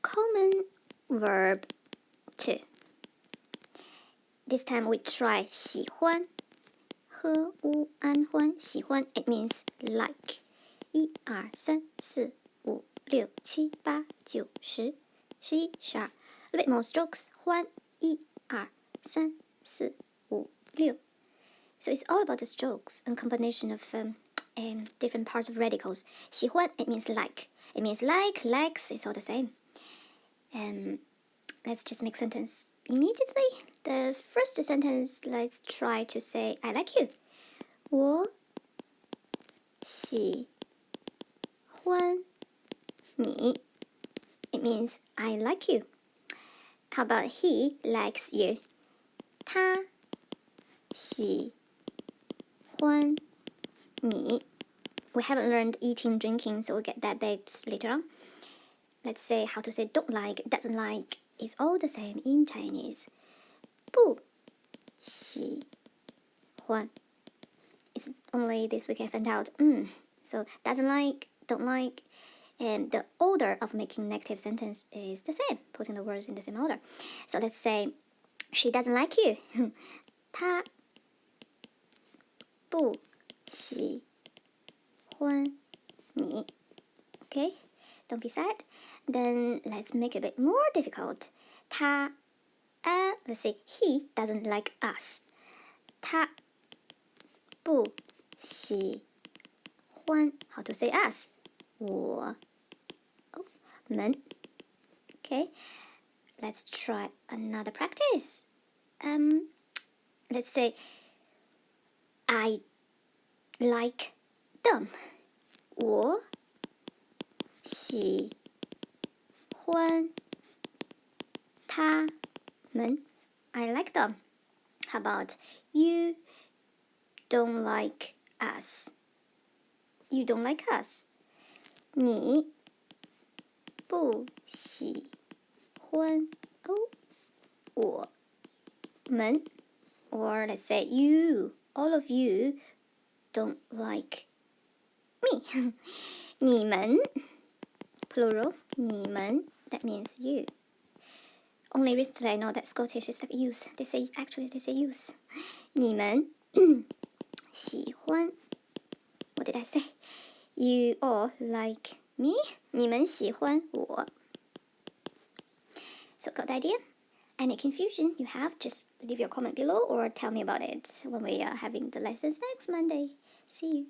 common verb 2. This time we try 喜欢和无安欢喜欢 it means like 1 2 3 4 5 6 7 8 9 10 11 12 a little bit more strokes 欢1 2 3 4 5 6 So it's all about the strokes and combination of different parts of radicals 喜欢 it means like it means likes it's all the same. Let's just make sentence immediately. The first sentence, let's try to say I like you. 我喜欢你 It means I like you. How about he likes you? 他喜欢你 We haven't learned eating, drinking, so we'll get that bit later on. Let's say how to say don't like, doesn't like. It's all the same in Chinese. 不喜欢 It's only this week I found out. So doesn't like, don't like, and the order of making negative sentence is the same, putting the words in the same order. So let's say she doesn't like you. 她不喜欢你 Okay, don't be sad. Then let's make it a bit more difficult. Let's say he doesn't like us. 他不喜欢 How to say us? 我们 Okay, let's try another practice. Let's say I like them. 我喜欢他们 I like them. How about you don't like us? You don't like us. 你不喜欢我们 Or let's say you, all of you don't like me. 你们 plural 你们 that means you. Only recently I know that Scottish is like use. They say use. 你们喜欢 What did I say? You all like me. 你们喜欢我 So got the idea? Any confusion you have, just leave your comment below or tell me about it when we are having the lessons next Monday. See you.